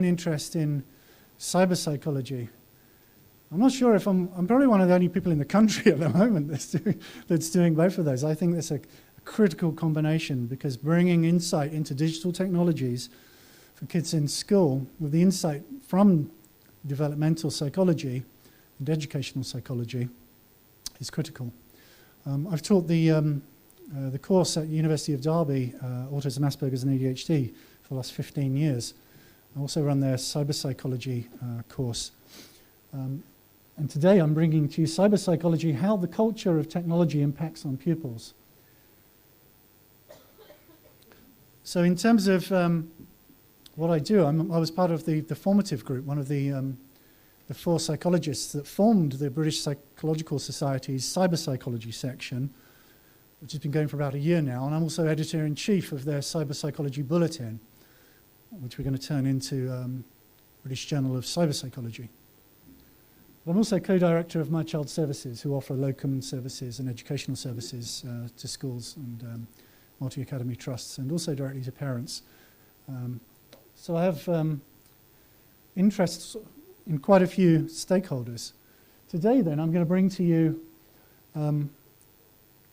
interest in cyber psychology. I'm not sure if I'm probably one of the only people in the country at the moment that's doing both of those. I think that's a critical combination, because bringing insight into digital technologies for kids in school with the insight from developmental psychology and educational psychology is critical. I've taught the course at University of Derby, Autism, Asperger's and ADHD, for the last 15 years. I also run their cyber psychology course. And today I'm bringing to you cyber psychology, how the culture of technology impacts on pupils. So in terms of what I do, I was part of the formative group, one of the 4 psychologists that formed the British Psychological Society's cyber psychology section, which has been going for about a year now, and I'm also editor-in-chief of their cyber psychology bulletin, which we're going to turn into British Journal of Cyber Psychology. But I'm also co-director of My Child Services, who offer locum services and educational services to schools and multi-academy trusts, and also directly to parents. So I have interests in quite a few stakeholders. Today then I'm going to bring to you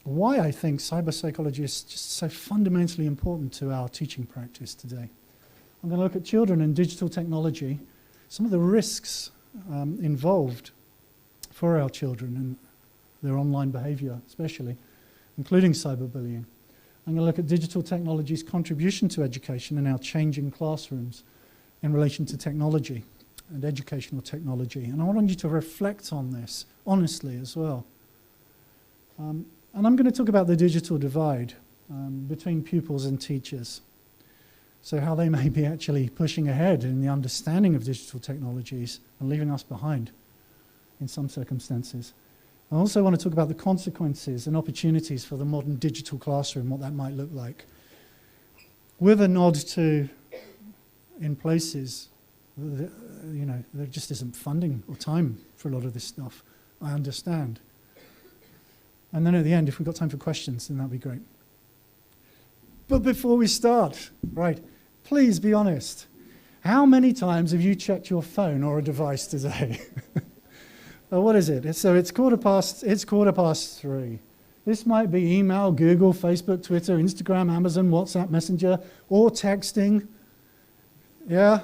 why I think cyber psychology is just so fundamentally important to our teaching practice today. I'm going to look at children and digital technology, some of the risks involved for our children and their online behavior especially, including cyberbullying. I'm going to look at digital technology's contribution to education and our changing classrooms in relation to technology and educational technology. And I want you to reflect on this honestly as well. And I'm going to talk about the digital divide between pupils and teachers. So how they may be actually pushing ahead in the understanding of digital technologies and leaving us behind in some circumstances. I also want to talk about the consequences and opportunities for the modern digital classroom, what that might look like, with a nod to, in places, there just isn't funding or time for a lot of this stuff. I understand. And then at the end, if we've got time for questions, then that'd be great. But before we start, right, please be honest. How many times have you checked your phone or a device today? What is it? So it's quarter past 3. This might be email, Google, Facebook, Twitter, Instagram, Amazon, WhatsApp, Messenger, or texting. Yeah?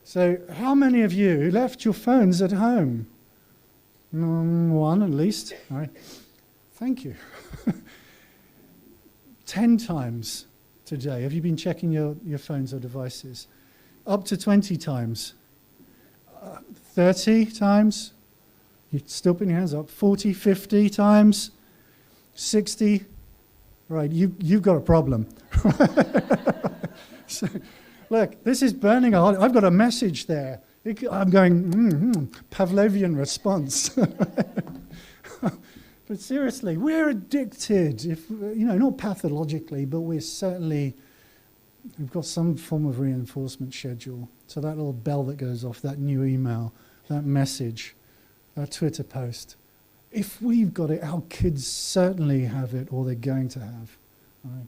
So how many of you left your phones at home? One at least. All right. Thank you. 10 times today. Have you been checking your phones or devices? Up to 20 times. 30 times? You still putting your hands up. 40, 50 times? 60? Right, you've got a problem. So, look, this is burning a hole. I've got a message there. I'm going, Pavlovian response. But seriously, we're addicted, not pathologically, but we've got some form of reinforcement schedule. So that little bell that goes off, that new email, that message, that Twitter post. If we've got it, our kids certainly have it, or they're going to have. Right?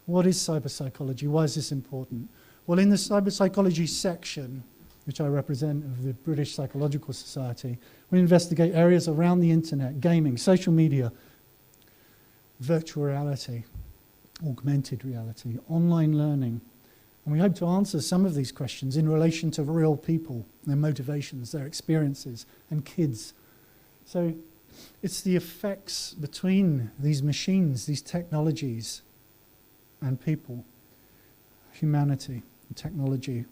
What is cyber psychology? Why is this important? Well, in the cyber psychology section, which I represent of the British Psychological Society, we investigate areas around the internet, gaming, social media, virtual reality, augmented reality, online learning. And we hope to answer some of these questions in relation to real people, their motivations, their experiences, and kids. So it's the effects between these machines, these technologies, and people, humanity, and technology.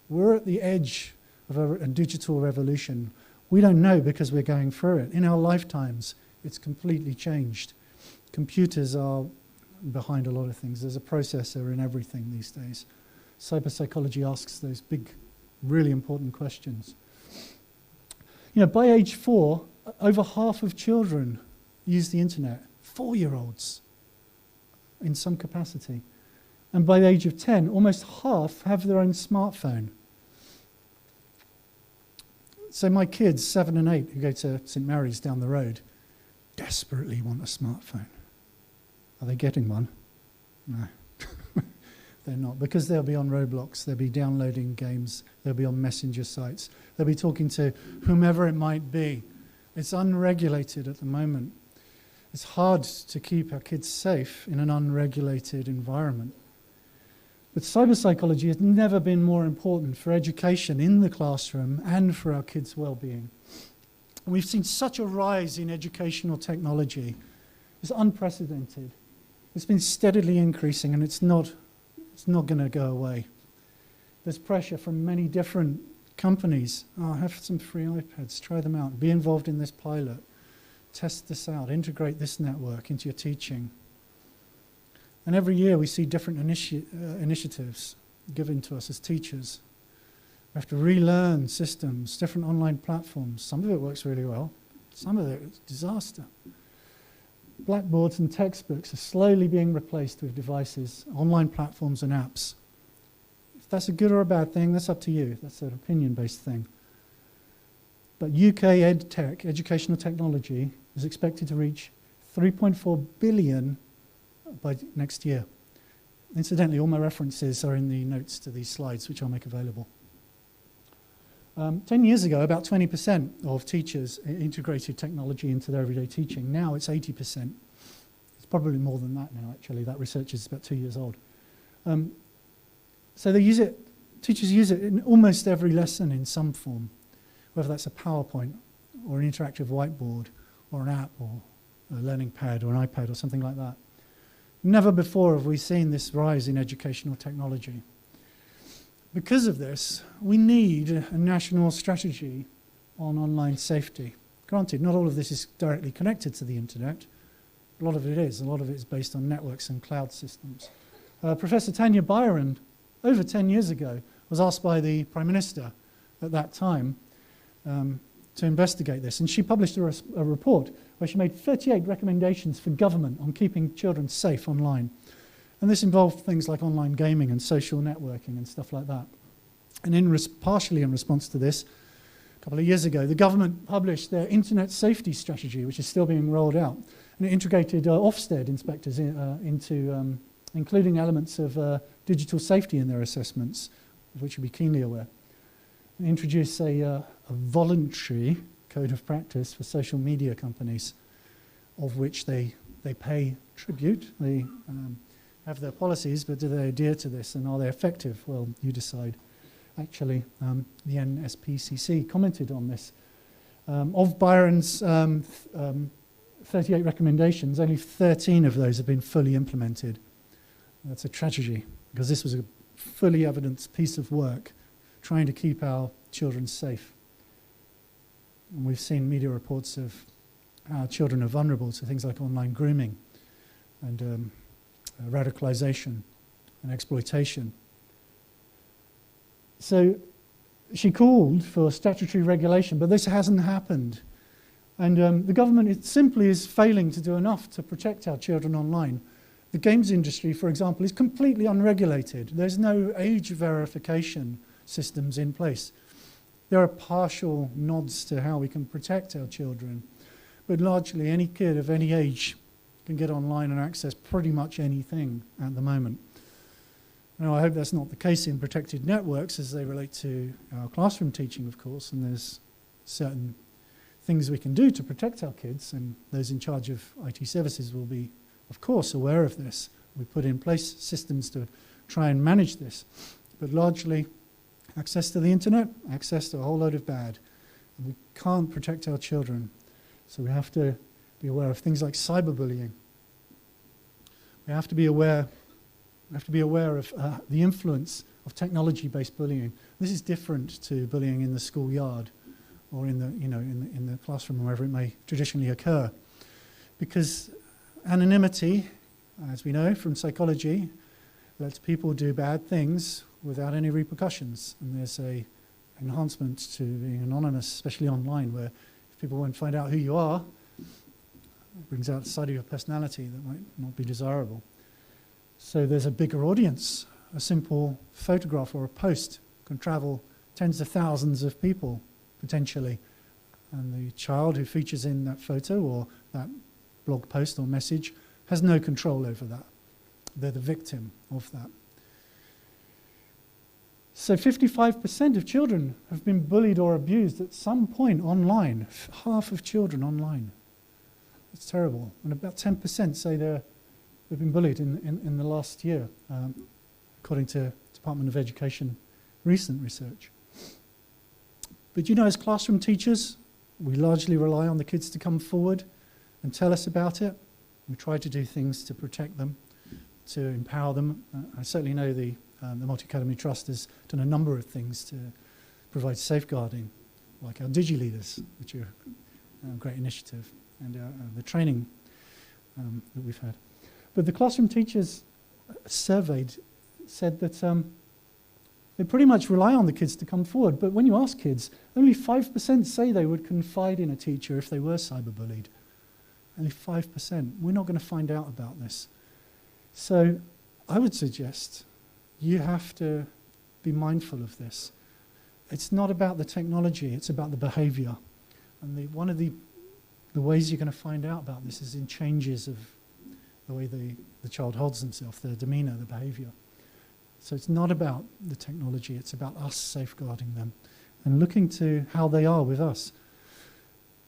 We're at the edge of a digital revolution. We don't know because we're going through it. In our lifetimes, it's completely changed. Computers are behind a lot of things. There's a processor in everything these days. Cyber psychology asks those big, really important questions. By age 4, over half of children use the internet. 4-year-olds in some capacity. And by the age of 10, almost half have their own smartphone. So my kids, 7 and 8, who go to St. Mary's down the road, desperately want a smartphone. Are they getting one? No. they're not, because they'll be on Roblox, they'll be downloading games, they'll be on messenger sites, they'll be talking to whomever it might be. It's unregulated at the moment. It's hard to keep our kids safe in an unregulated environment. But cyber psychology has never been more important for education in the classroom and for our kids' well-being. And we've seen such a rise in educational technology. It's unprecedented. It's been steadily increasing, and it's not going to go away. There's pressure from many different companies. Oh, have some free iPads, try them out, be involved in this pilot, test this out, integrate this network into your teaching. And every year we see different initiatives given to us as teachers. We have to relearn systems, different online platforms. Some of it works really well, some of it is disaster. Blackboards and textbooks are slowly being replaced with devices, online platforms and apps. If that's a good or a bad thing, that's up to you. That's an opinion-based thing. But UK EdTech, educational technology, is expected to reach 3.4 billion by next year. Incidentally, all my references are in the notes to these slides, which I'll make available. 10 years ago, about 20% of teachers integrated technology into their everyday teaching. Now it's 80%. It's probably more than that now, actually. That research is about 2 years old. So they use it, teachers use it in almost every lesson in some form, whether that's a PowerPoint or an interactive whiteboard or an app or a learning pad or an iPad or something like that. Never before have we seen this rise in educational technology. Because of this, we need a national strategy on online safety. Granted, not all of this is directly connected to the internet. A lot of it is. A lot of it is based on networks and cloud systems. Professor Tanya Byron, over 10 years ago, was asked by the Prime Minister at that time to investigate this. And she published a report where she made 38 recommendations for government on keeping children safe online. And this involved things like online gaming and social networking and stuff like that. And partially in response to this, a couple of years ago, the government published their internet safety strategy, which is still being rolled out. And it integrated Ofsted inspectors into including elements of digital safety in their assessments, of which you'll be keenly aware. And introduce a voluntary code of practice for social media companies, of which they pay tribute. They have their policies, but do they adhere to this, and are they effective? Well, you decide. Actually, the NSPCC commented on this. Of Byron's 38 recommendations, only 13 of those have been fully implemented. That's a tragedy, because this was a fully evidenced piece of work trying to keep our children safe. And we've seen media reports of how children are vulnerable to things like online grooming and radicalization and exploitation. So she called for statutory regulation, but this hasn't happened. And the government simply is failing to do enough to protect our children online. The games industry, for example, is completely unregulated. There's no age verification systems in place. There are partial nods to how we can protect our children, but largely any kid of any age can get online and access pretty much anything at the moment. Now, I hope that's not the case in protected networks as they relate to our classroom teaching, of course, and there's certain things we can do to protect our kids, and those in charge of IT services will be, of course, aware of this. We put in place systems to try and manage this, but largely access to the internet, access to a whole load of bad. And we can't protect our children, so we have to be aware of things like cyberbullying. We have to be aware of the influence of technology-based bullying. This is different to bullying in the schoolyard or in the classroom or wherever it may traditionally occur, because anonymity, as we know from psychology, lets people do bad things without any repercussions. And there's an enhancement to being anonymous, especially online, where if people won't find out who you are, it brings out a side of your personality that might not be desirable. So there's a bigger audience. A simple photograph or a post can travel tens of thousands of people, potentially. And the child who features in that photo or that blog post or message has no control over that. They're the victim of that. So 55% of children have been bullied or abused at some point online. Half of children online. It's terrible. And about 10% say they've been bullied in the last year, according to Department of Education recent research. But you know, as classroom teachers, we largely rely on the kids to come forward and tell us about it. We try to do things to protect them, to empower them. I certainly know the Multi-Academy Trust has done a number of things to provide safeguarding, like our DigiLeaders, which are a great initiative, and the training that we've had. But the classroom teachers surveyed said that they pretty much rely on the kids to come forward. But when you ask kids, only 5% say they would confide in a teacher if they were cyberbullied. Only 5%. We're not going to find out about this. So I would suggest you have to be mindful of this. It's not about the technology, it's about the behavior. And one of the ways you're going to find out about this is in changes of the way the child holds themselves, their demeanor, the behavior. So it's not about the technology, it's about us safeguarding them and looking to how they are with us.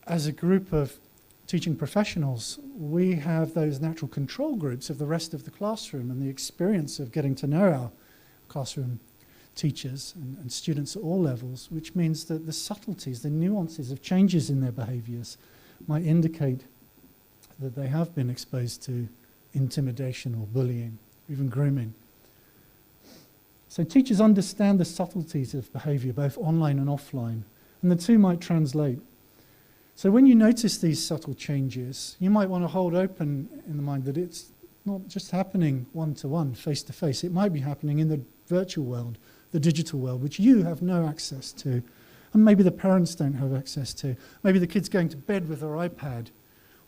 As a group of teaching professionals, we have those natural control groups of the rest of the classroom and the experience of getting to know our classroom teachers and students at all levels, which means that the subtleties, the nuances of changes in their behaviors might indicate that they have been exposed to intimidation or bullying, even grooming. So teachers understand the subtleties of behavior, both online and offline, and the two might translate. So when you notice these subtle changes, you might want to hold open in the mind that it's not just happening one-to-one, face-to-face. It might be happening in the virtual world, the digital world, which you have no access to, and maybe the parents don't have access to. Maybe the kid's going to bed with their iPad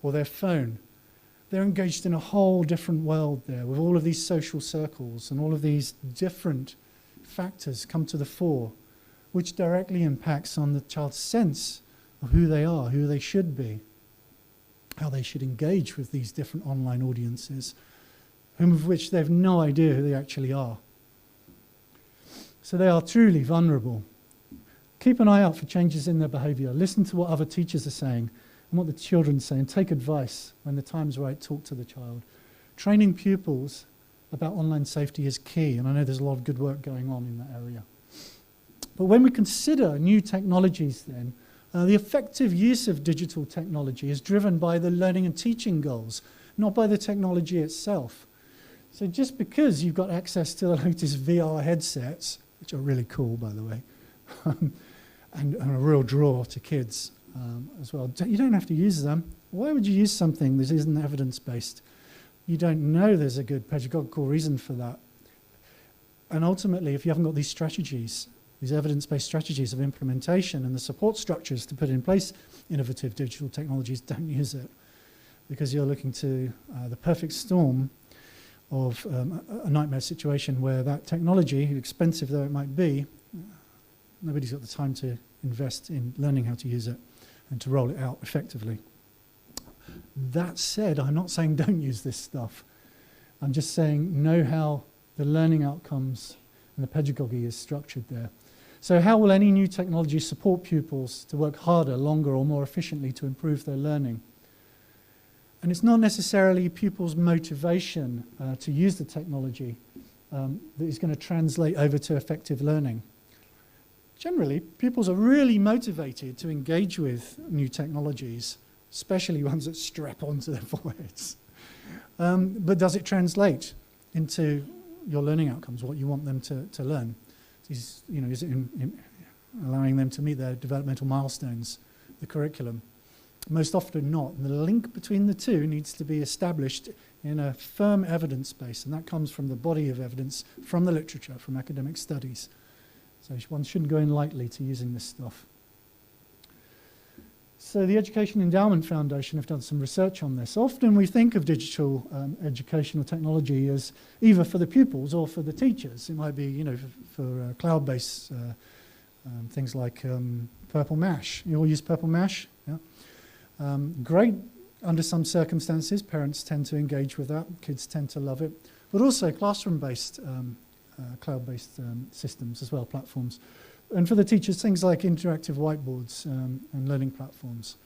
or their phone. They're engaged in a whole different world there with all of these social circles and all of these different factors come to the fore, which directly impacts on the child's sense of who they are, who they should be, how they should engage with these different online audiences, of which they have no idea who they actually are. So they are truly vulnerable. Keep an eye out for changes in their behavior. Listen to what other teachers are saying and what the children say, and take advice when the time's right. Talk to the child. Training pupils about online safety is key, and I know there's a lot of good work going on in that area. But when we consider new technologies then, the effective use of digital technology is driven by the learning and teaching goals, not by the technology itself. So just because you've got access to the latest VR headsets, which are really cool, by the way, and a real draw to kids as well, you don't have to use them. Why would you use something that isn't evidence-based? You don't know there's a good pedagogical reason for that. And ultimately, if you haven't got these strategies, these evidence-based strategies of implementation and the support structures to put in place innovative digital technologies, don't use it, because you're looking to the perfect storm of a nightmare situation where that technology, expensive though it might be, nobody's got the time to invest in learning how to use it and to roll it out effectively. That said, I'm not saying don't use this stuff. I'm just saying know how the learning outcomes and the pedagogy is structured there. So how will any new technology support pupils to work harder, longer, or more efficiently to improve their learning? And it's not necessarily pupils' motivation to use the technology that is going to translate over to effective learning. Generally, pupils are really motivated to engage with new technologies, especially ones that strap onto their foreheads. But does it translate into your learning outcomes, what you want them to learn? Is it in allowing them to meet their developmental milestones, the curriculum? Most often not. And the link between the two needs to be established in a firm evidence base, and that comes from the body of evidence, from the literature, from academic studies. So one shouldn't go in lightly to using this stuff. So the Education Endowment Foundation have done some research on this. Often we think of digital educational technology as either for the pupils or for the teachers. It might be, for cloud-based things like Purple Mash. You all use Purple Mash? Yeah. Great under some circumstances. Parents tend to engage with that. Kids tend to love it. But also classroom-based cloud-based systems as well, platforms. And for the teachers, things like interactive whiteboards and learning platforms.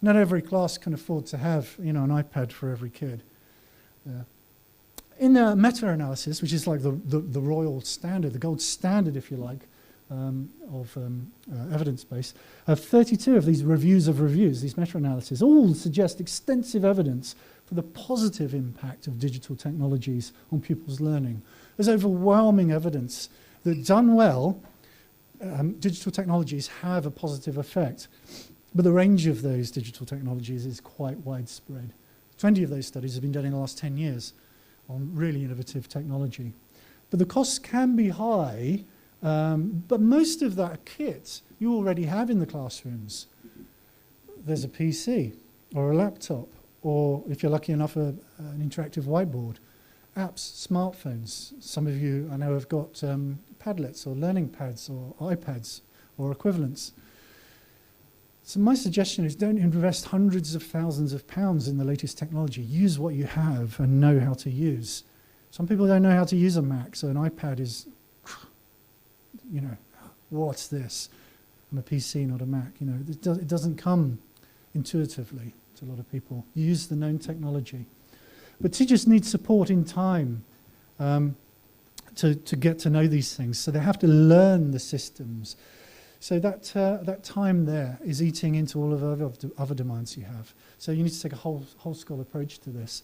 Not every class can afford to have, an iPad for every kid. In a meta-analysis, which is like the royal standard, the gold standard, if you like, of evidence base, 32 of these reviews of reviews, these meta-analyses, all suggest extensive evidence for the positive impact of digital technologies on pupils' learning. There's overwhelming evidence that done well, digital technologies have a positive effect, but the range of those digital technologies is quite widespread. 20 of those studies have been done in the last 10 years on really innovative technology. But the costs can be high, but most of that kit you already have in the classrooms. There's a PC or a laptop, or if you're lucky enough, an interactive whiteboard, apps, smartphones. Some of you I know have got Padlets or learning pads or iPads or equivalents. So my suggestion is don't invest hundreds of thousands of pounds in the latest technology. Use what you have and know how to use. Some people don't know how to use a Mac, so an iPad is, what's this? I'm a PC, not a Mac. It doesn't come intuitively to a lot of people. Use the known technology. But teachers need support in time to get to know these things. So they have to learn the systems. So that time there is eating into all of the other demands you have. So you need to take a whole school approach to this.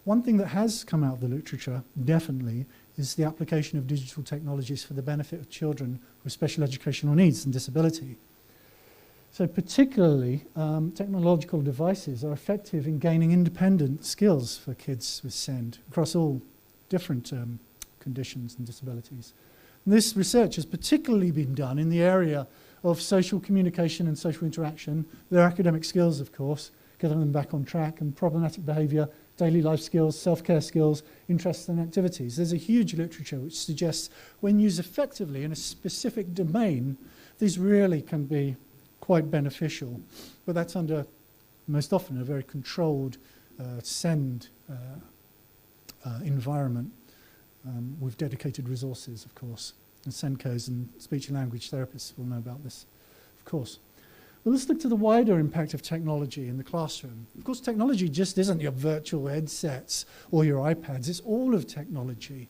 One thing that has come out of the literature, definitely, is the application of digital technologies for the benefit of children with special educational needs and disability. So particularly, technological devices are effective in gaining independent skills for kids with SEND across all different conditions and disabilities. And this research has particularly been done in the area of social communication and social interaction, their academic skills, of course, getting them back on track, and problematic behaviour, daily life skills, self-care skills, interests and activities. There's a huge literature which suggests when used effectively in a specific domain, these really can be quite beneficial. But that's under, most often, a very controlled SEND environment with dedicated resources, of course. And SENCOs and speech and language therapists will know about this, of course. Well, let's look to the wider impact of technology in the classroom. Of course, technology just isn't your virtual headsets or your iPads. It's all of technology.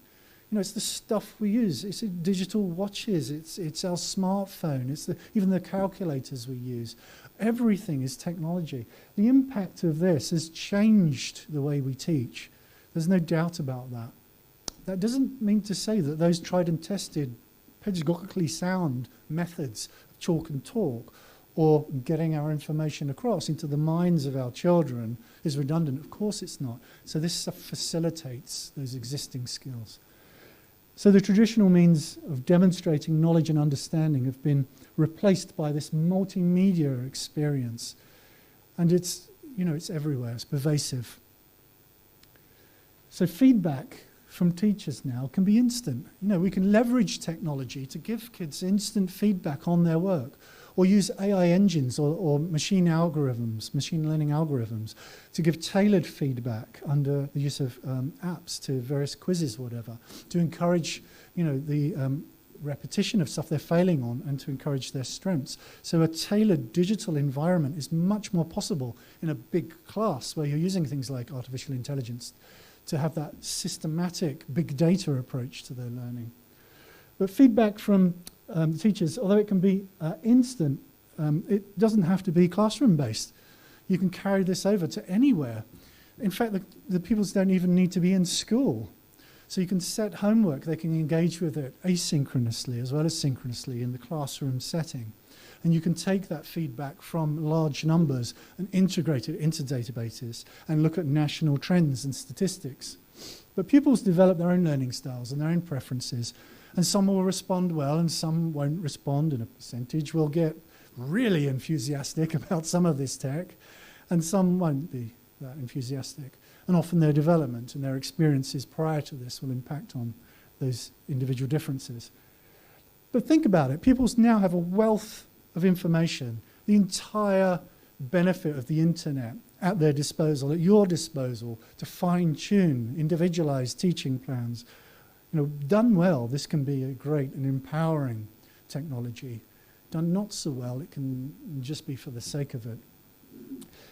It's the stuff we use. It's digital watches. It's our smartphone. It's even the calculators we use. Everything is technology. The impact of this has changed the way we teach. There's no doubt about that. That doesn't mean to say that those tried and tested, pedagogically sound methods of chalk and talk or getting our information across into the minds of our children is redundant. Of course it's not. So this stuff facilitates those existing skills. So the traditional means of demonstrating knowledge and understanding have been replaced by this multimedia experience. And it's everywhere, it's pervasive. So feedback from teachers now can be instant. We can leverage technology to give kids instant feedback on their work, or use AI engines or machine learning algorithms to give tailored feedback under the use of apps to various quizzes, whatever, to encourage the repetition of stuff they're failing on and to encourage their strengths. So a tailored digital environment is much more possible in a big class where you're using things like artificial intelligence to have that systematic big data approach to their learning. But feedback from teachers, although it can be instant, it doesn't have to be classroom-based. You can carry this over to anywhere. In fact, the pupils don't even need to be in school. So you can set homework, they can engage with it asynchronously as well as synchronously in the classroom setting. And you can take that feedback from large numbers and integrate it into databases and look at national trends and statistics. But pupils develop their own learning styles and their own preferences, and some will respond well and some won't respond, and a percentage will get really enthusiastic about some of this tech, and some won't be that enthusiastic. And often their development and their experiences prior to this will impact on those individual differences. But think about it, pupils now have a wealth of information, the entire benefit of the internet at their disposal, at your disposal, to fine-tune individualized teaching plans. Done well, this can be a great and empowering technology. Done not so well, it can just be for the sake of it.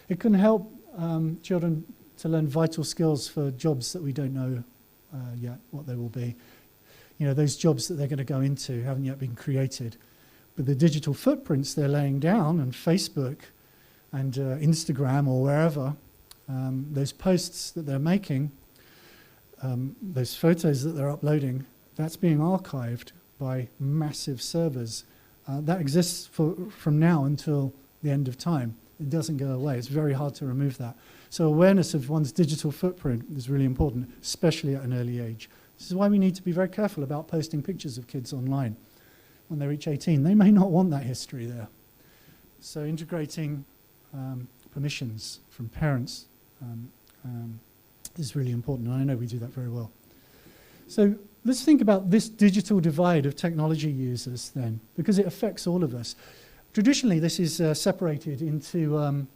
It can help children to learn vital skills for jobs that we don't know yet what they will be. Those jobs that they're going to go into haven't yet been created. But the digital footprints they're laying down on Facebook and Instagram or wherever, those posts that they're making, those photos that they're uploading, that's being archived by massive servers. That exists from now until the end of time. It doesn't go away. It's very hard to remove that. So awareness of one's digital footprint is really important, especially at an early age. This is why we need to be very careful about posting pictures of kids online. When they reach 18, they may not want that history there. So integrating permissions from parents is really important, and I know we do that very well. So let's think about this digital divide of technology users then, because it affects all of us. Traditionally, this is separated into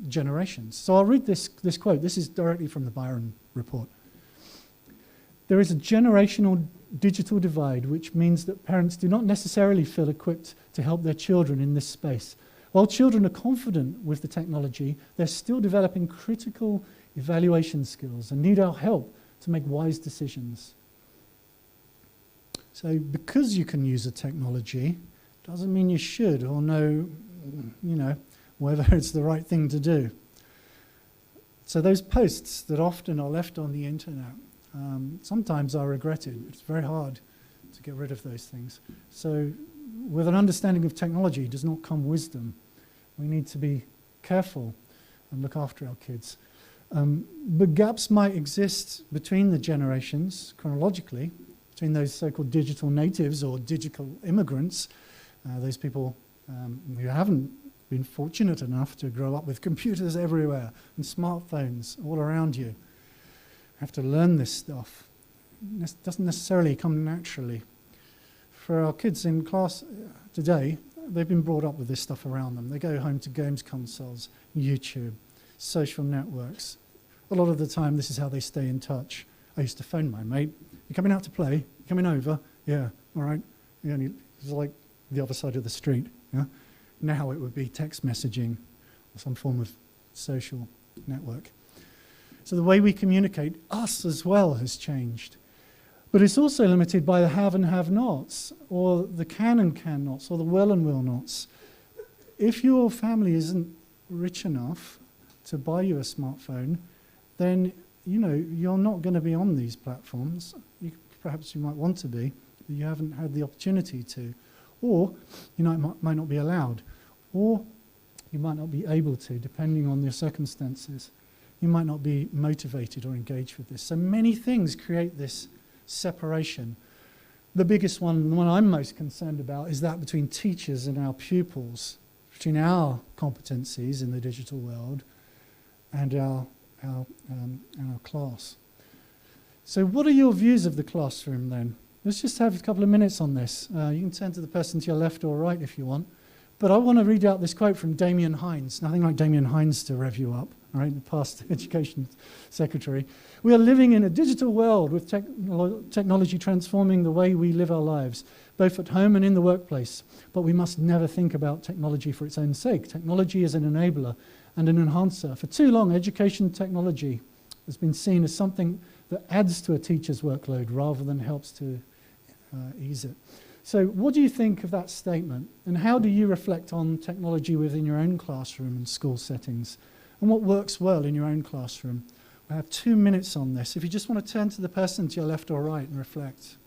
generations. So I'll read this quote. This is directly from the Byron report. There is a generational digital divide, which means that parents do not necessarily feel equipped to help their children in this space. While children are confident with the technology, they're still developing critical evaluation skills and need our help to make wise decisions. So because you can use a technology, doesn't mean you should or know, whether it's the right thing to do. So those posts that often are left on the internet, sometimes are regretted. It's very hard to get rid of those things. So with an understanding of technology does not come wisdom. We need to be careful and look after our kids. But gaps might exist between the generations, chronologically, between those so-called digital natives or digital immigrants, those people who haven't been fortunate enough to grow up with computers everywhere and smartphones all around you. Have to learn this stuff. It doesn't necessarily come naturally. For our kids in class today, they've been brought up with this stuff around them. They go home to games consoles, YouTube, social networks. A lot of the time, this is how they stay in touch. I used to phone my mate. You coming out to play? You coming over? Yeah, all right. It's like the other side of the street. Yeah? Now it would be text messaging or some form of social network. So the way we communicate, us as well, has changed. But it's also limited by the have and have-nots, or the can and can-nots, or the will and will-nots. If your family isn't rich enough to buy you a smartphone, then you're not going to be on these platforms. Perhaps you might want to be, but you haven't had the opportunity to. Or it might not be allowed. Or you might not be able to, depending on your circumstances. You might not be motivated or engaged with this. So many things create this separation. The biggest one, the one I'm most concerned about, is that between teachers and our pupils, between our competencies in the digital world and our class. So what are your views of the classroom then? Let's just have a couple of minutes on this. You can turn to the person to your left or right if you want. But I want to read out this quote from Damien Hines. Nothing like Damien Hines to rev you up, right? The past education secretary. We are living in a digital world with technology transforming the way we live our lives, both at home and in the workplace. But we must never think about technology for its own sake. Technology is an enabler and an enhancer. For too long, education technology has been seen as something that adds to a teacher's workload rather than helps to ease it. So what do you think of that statement? And how do you reflect on technology within your own classroom and school settings? And what works well in your own classroom? I have 2 minutes on this. If you just want to turn to the person to your left or right and reflect.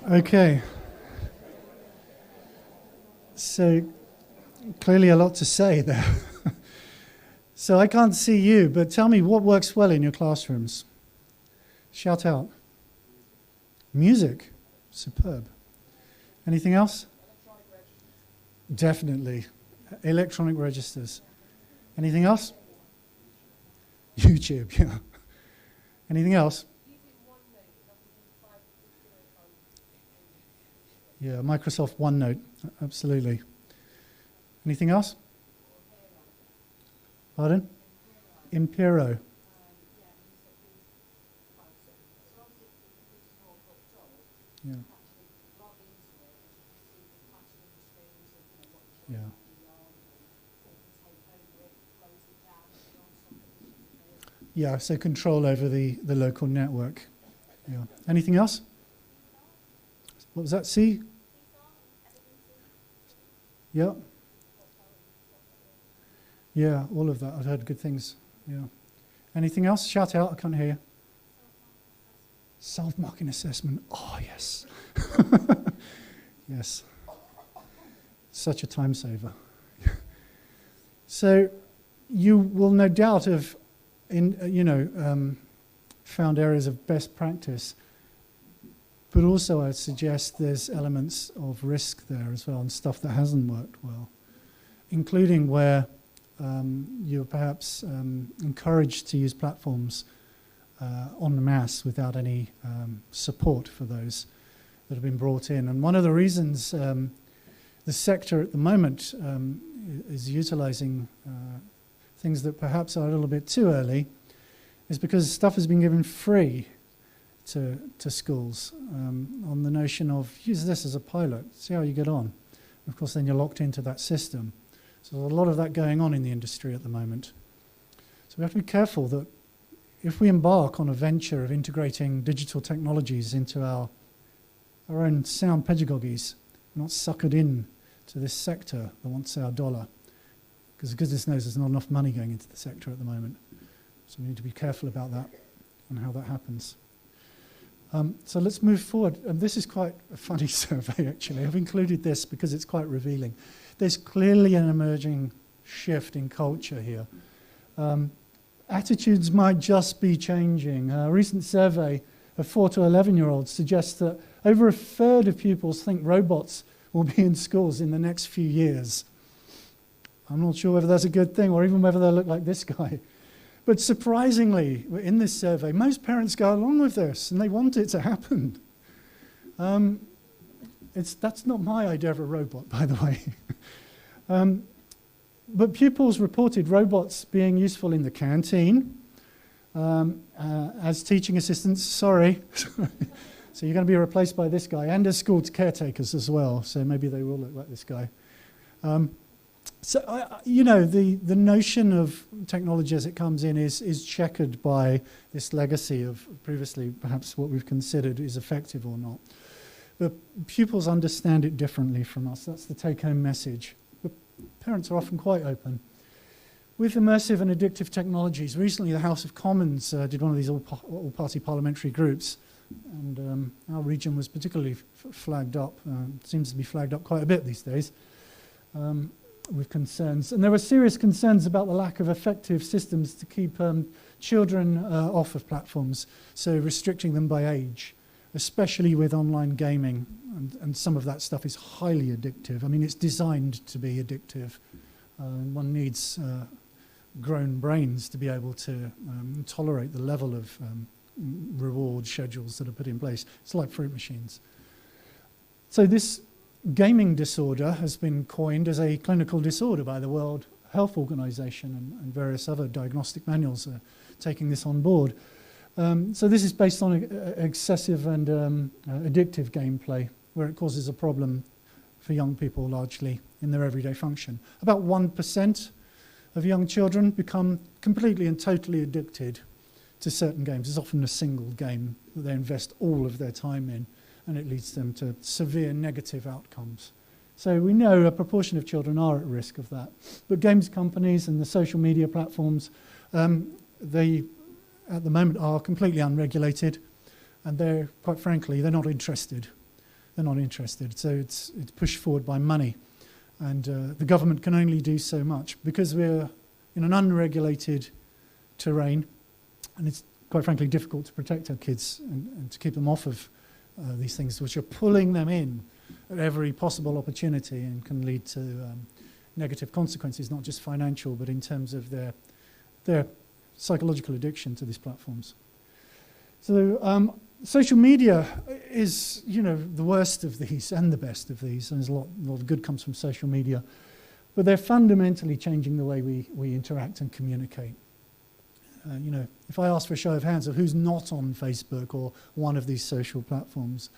Okay. So clearly a lot to say there. So I can't see you, but tell me what works well in your classrooms. Shout out. Music. Superb. Anything else? Definitely. Electronic registers. Anything else? YouTube, yeah. Anything else? Yeah, Microsoft OneNote, absolutely. Anything else? Pardon? Impero. Yeah. Yeah. Yeah, so control over the local network. Yeah. Anything else? What was that? C? Yeah. Yeah, all of that. I've heard good things. Yeah. Anything else? Shout out. I can't hear you. Self-marking assessment. Oh, yes. Yes. Such a time saver. So you will no doubt have found areas of best practice, but also I'd suggest there's elements of risk there as well and stuff that hasn't worked well, including where you're perhaps encouraged to use platforms en masse without any support for those that have been brought in. And one of the reasons the sector at the moment is utilizing things that perhaps are a little bit too early is because stuff has been given free to schools on the notion of use this as a pilot, see how you get on. And of course, then you're locked into that system. So there's a lot of that going on in the industry at the moment. So we have to be careful that if we embark on a venture of integrating digital technologies into our own sound pedagogies, we're not suckered in to this sector that wants our dollar. Because goodness knows there's not enough money going into the sector at the moment. So we need to be careful about that and how that happens. So let's move forward. And this is quite a funny survey, actually. I've included this because it's quite revealing. There's clearly an emerging shift in culture here. Attitudes might just be changing. A recent survey of 4 to 11-year-olds suggests that over a third of pupils think robots will be in schools in the next few years. I'm not sure whether that's a good thing or even whether they look like this guy. But surprisingly, in this survey, most parents go along with this and they want it to happen. That's not my idea of a robot, by the way. But pupils reported robots being useful in the canteen, as teaching assistants, sorry. So you're going to be replaced by this guy, and as school caretakers as well, so maybe they will look like this guy. The notion of technology as it comes in is checkered by this legacy of previously perhaps what we've considered is effective or not. But pupils understand it differently from us. That's the take-home message. But parents are often quite open. With immersive and addictive technologies, recently the House of Commons did one of these all-party parliamentary groups, and our region was particularly flagged up. Seems to be flagged up quite a bit these days. With concerns. And there were serious concerns about the lack of effective systems to keep children off of platforms, so restricting them by age, especially with online gaming. And some of that stuff is highly addictive. I mean, it's designed to be addictive. One needs grown brains to be able to tolerate the level of reward schedules that are put in place. It's like fruit machines. So this gaming disorder has been coined as a clinical disorder by the World Health Organization, and various other diagnostic manuals are taking this on board. So this is based on excessive and addictive gameplay, where it causes a problem for young people largely in their everyday function. About 1% of young children become completely and totally addicted to certain games. It's often a single game that they invest all of their time in, and it leads them to severe negative outcomes. So we know a proportion of children are at risk of that. But games companies and the social media platforms, they, at the moment, are completely unregulated, and quite frankly, they're not interested. they're not interested. So it's pushed forward by money. And the government can only do so much because we're in an unregulated terrain, and it's quite frankly difficult to protect our kids and to keep them off of these things, which are pulling them in at every possible opportunity and can lead to negative consequences, not just financial, but in terms of their psychological addiction to these platforms. So social media is, the worst of these and the best of these. And there's a lot of good comes from social media. But they're fundamentally changing the way we interact and communicate. If I ask for a show of hands of who's not on Facebook or one of these social platforms,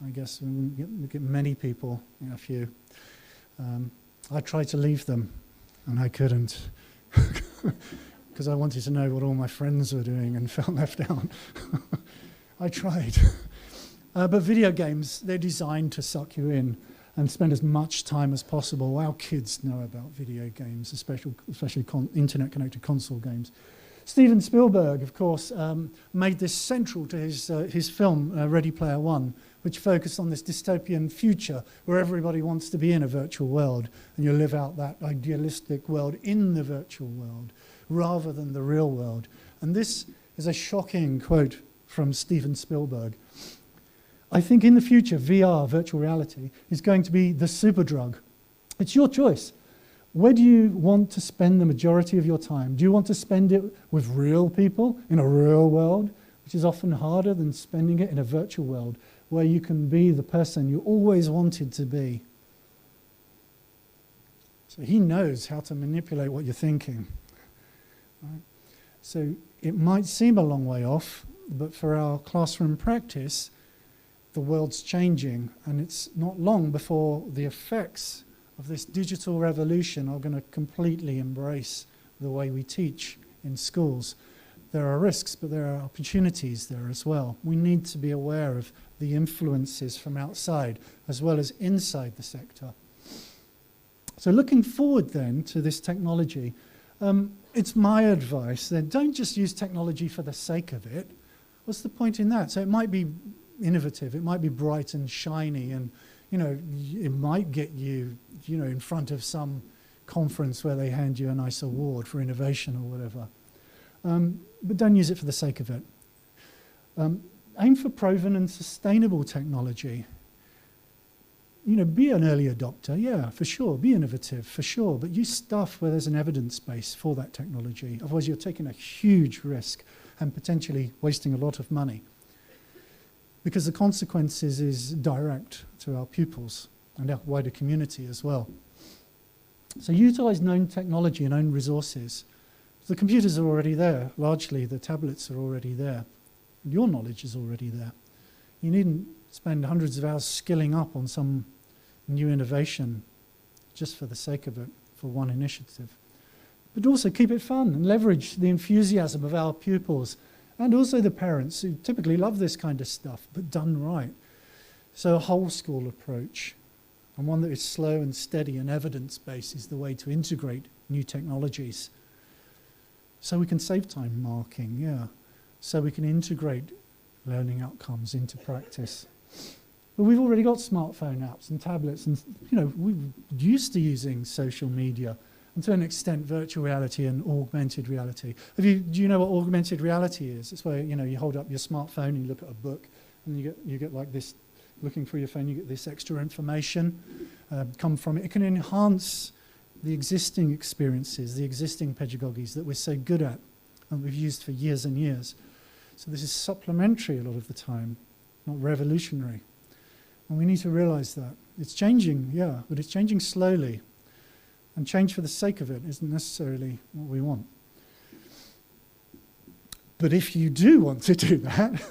I guess we get many people, a few. I tried to leave them, and I couldn't, because I wanted to know what all my friends were doing and felt left out. I tried. But video games, they're designed to suck you in and spend as much time as possible. Our kids know about video games, especially internet-connected console games. Steven Spielberg, of course, made this central to his film, Ready Player One, which focused on this dystopian future where everybody wants to be in a virtual world and you live out that idealistic world in the virtual world rather than the real world. And this is a shocking quote from Steven Spielberg. I think in the future, VR, virtual reality, is going to be the superdrug. It's your choice. Where do you want to spend the majority of your time? Do you want to spend it with real people in a real world, which is often harder than spending it in a virtual world where you can be the person you always wanted to be? So he knows how to manipulate what you're thinking. Right? So it might seem a long way off, but for our classroom practice, the world's changing, and it's not long before the effects of this digital revolution are going to completely embrace the way we teach in schools. There are risks, but there are opportunities there as well. We need to be aware of the influences from outside as well as inside the sector. So looking forward then to this technology, it's my advice that don't just use technology for the sake of it. What's the point in that? So it might be innovative, it might be bright and shiny, and it might get you, in front of some conference where they hand you a nice award for innovation or whatever. But don't use it for the sake of it. Aim for proven and sustainable technology. Be an early adopter, yeah, for sure. Be innovative, for sure. But use stuff where there's an evidence base for that technology. Otherwise, you're taking a huge risk and potentially wasting a lot of money. Because the consequences is direct to our pupils and our wider community as well. So utilize known technology and own resources. The computers are already there, largely the tablets are already there. And your knowledge is already there. You needn't spend hundreds of hours skilling up on some new innovation just for the sake of it, for one initiative. But also keep it fun and leverage the enthusiasm of our pupils and also the parents who typically love this kind of stuff, but done right. So a whole school approach, and one that is slow and steady and evidence-based, is the way to integrate new technologies. So we can save time marking, yeah. So we can integrate learning outcomes into practice. But we've already got smartphone apps and tablets, and we're used to using social media, and to an extent virtual reality and augmented reality. Do you know what augmented reality is? It's where you hold up your smartphone and you look at a book, and you get like this, looking through your phone, you get this extra information come from it. It can enhance the existing experiences, the existing pedagogies that we're so good at and we've used for years and years. So this is supplementary a lot of the time, not revolutionary. And we need to realize that. It's changing, yeah, but it's changing slowly. And change for the sake of it isn't necessarily what we want. But if you do want to do that,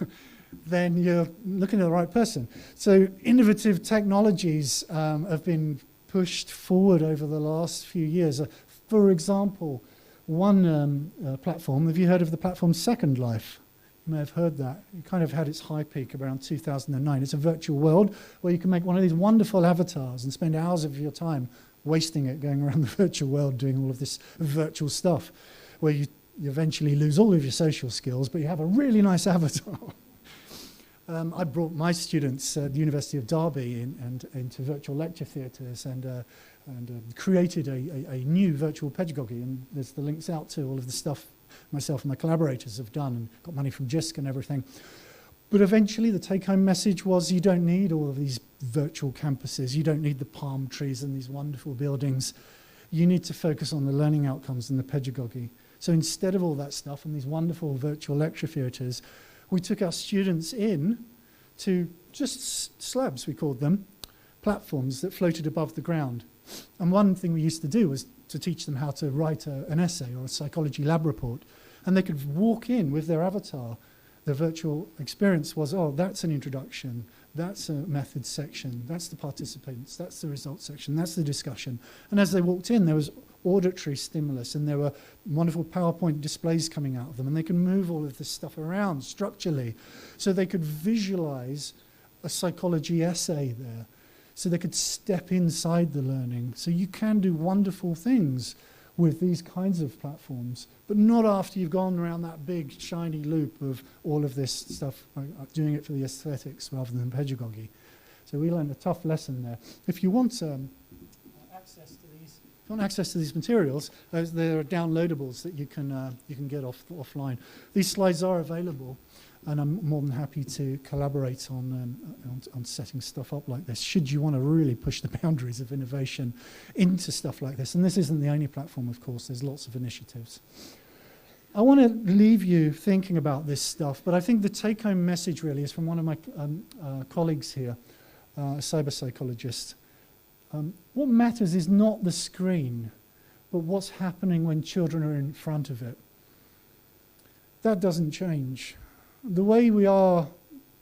then you're looking at the right person. So innovative technologies have been pushed forward over the last few years. For example, one platform, have you heard of the platform Second Life? You may have heard that. It kind of had its high peak around 2009. It's a virtual world where you can make one of these wonderful avatars and spend hours of your time wasting it going around the virtual world doing all of this virtual stuff, where you eventually lose all of your social skills, but you have a really nice avatar. I brought my students at the University of Derby into virtual lecture theatres and created a new virtual pedagogy. And there's the links out to all of the stuff myself and my collaborators have done and got money from JISC and everything. But eventually the take-home message was you don't need all of these virtual campuses. You don't need the palm trees and these wonderful buildings. You need to focus on the learning outcomes and the pedagogy. So instead of all that stuff and these wonderful virtual lecture theatres, we took our students in to just slabs, we called them, platforms that floated above the ground. And one thing we used to do was to teach them how to write an essay or a psychology lab report. And they could walk in with their avatar. The virtual experience was, oh, that's an introduction, that's a methods section, that's the participants, that's the results section, that's the discussion. And as they walked in, there was auditory stimulus and there were wonderful PowerPoint displays coming out of them, and they could move all of this stuff around structurally so they could visualize a psychology essay there, so they could step inside the learning. So you can do wonderful things with these kinds of platforms, but not after you've gone around that big shiny loop of all of this stuff, doing it for the aesthetics rather than pedagogy. So we learned a tough lesson there. If you want access to these materials, there are downloadables that you can get offline. These slides are available, and I'm more than happy to collaborate on setting stuff up like this, should you want to really push the boundaries of innovation into stuff like this. And this isn't the only platform, of course. There's lots of initiatives. I want to leave you thinking about this stuff, but I think the take-home message really is from one of my colleagues here, a cyber psychologist. What matters is not the screen, but what's happening when children are in front of it. That doesn't change. The way we are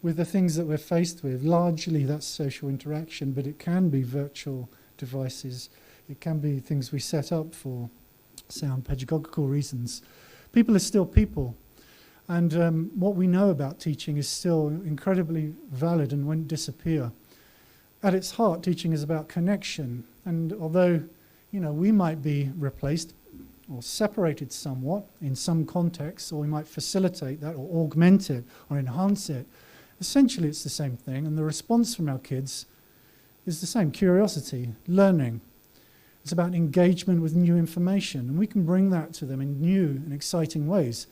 with the things that we're faced with, largely that's social interaction, but it can be virtual devices. It can be things we set up for sound pedagogical reasons. People are still people. And what we know about teaching is still incredibly valid and won't disappear. At its heart, teaching is about connection. And although, we might be replaced or separated somewhat in some contexts, or we might facilitate that or augment it or enhance it, essentially it's the same thing. And the response from our kids is the same: curiosity, learning. It's about engagement with new information. And we can bring that to them in new and exciting ways,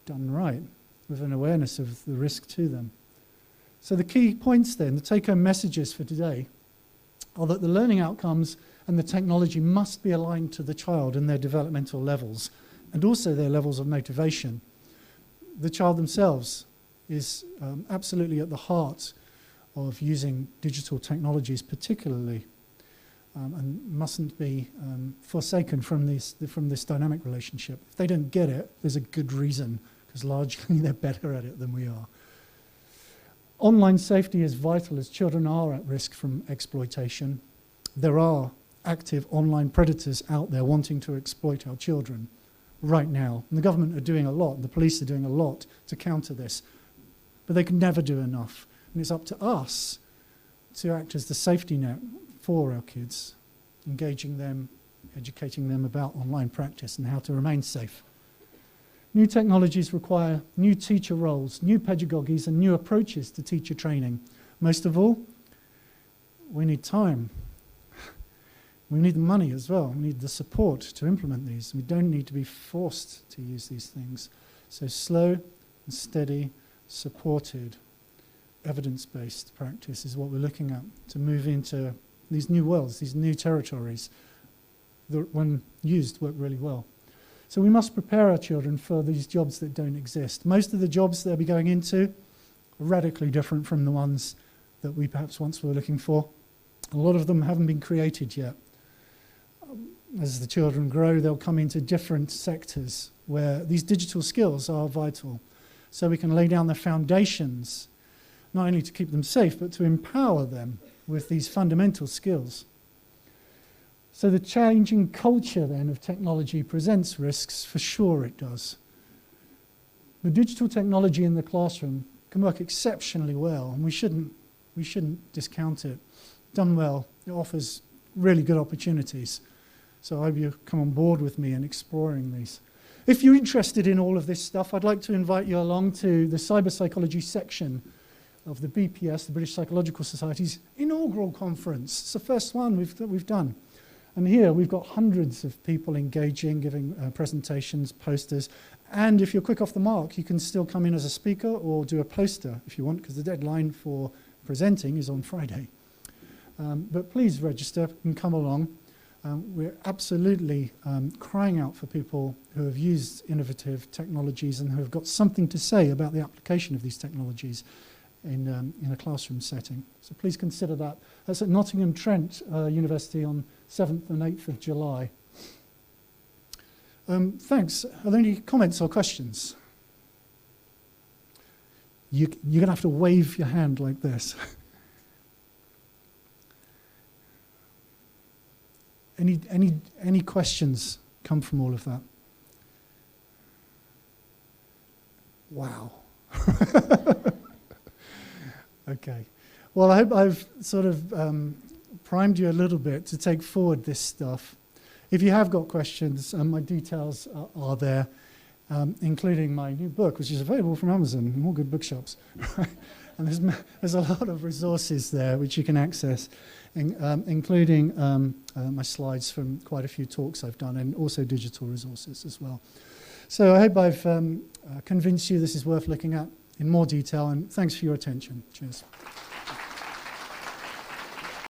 done right, with an awareness of the risk to them. So the key points then, the take-home messages for today, are that the learning outcomes and the technology must be aligned to the child and their developmental levels, and also their levels of motivation. The child themselves is absolutely at the heart of using digital technologies particularly, and mustn't be forsaken from this dynamic relationship. If they don't get it, there's a good reason, because largely they're better at it than we are. Online safety is vital, as children are at risk from exploitation. There are active online predators out there wanting to exploit our children right now. And the government are doing a lot, and the police are doing a lot to counter this. But they can never do enough. And it's up to us to act as the safety net for our kids, engaging them, educating them about online practice and how to remain safe. New technologies require new teacher roles, new pedagogies, and new approaches to teacher training. Most of all, we need time. We need the money as well. We need the support to implement these. We don't need to be forced to use these things. So slow and steady, supported, evidence-based practice is what we're looking at to move into these new worlds, these new territories that, when used, work really well. So we must prepare our children for these jobs that don't exist. Most of the jobs they'll be going into are radically different from the ones that we perhaps once were looking for. A lot of them haven't been created yet. As the children grow, they'll come into different sectors where these digital skills are vital. So we can lay down the foundations, not only to keep them safe, but to empower them with these fundamental skills. So the changing culture then of technology presents risks, for sure it does. The digital technology in the classroom can work exceptionally well, and we shouldn't discount it. Done well, it offers really good opportunities. So I hope you come on board with me in exploring these. If you're interested in all of this stuff, I'd like to invite you along to the cyber psychology section of the BPS, the British Psychological Society's inaugural conference. It's the first one that we've done. And here we've got hundreds of people engaging, giving presentations, posters. And if you're quick off the mark, you can still come in as a speaker or do a poster if you want, because the deadline for presenting is on Friday. But please register and come along. We're absolutely crying out for people who have used innovative technologies and who have got something to say about the application of these technologies in a classroom setting. So please consider that. That's at Nottingham Trent University on 7th and 8th of July. Thanks. Are there any comments or questions? You're going to have to wave your hand like this. Any questions come from all of that? Wow. Okay. Well, I hope I've sort of primed you a little bit to take forward this stuff. If you have got questions, my details are there, including my new book, which is available from Amazon and all good bookshops. And there's a lot of resources there which you can access, including my slides from quite a few talks I've done, and also digital resources as well. So I hope I've convinced you this is worth looking at in more detail, and thanks for your attention. Cheers.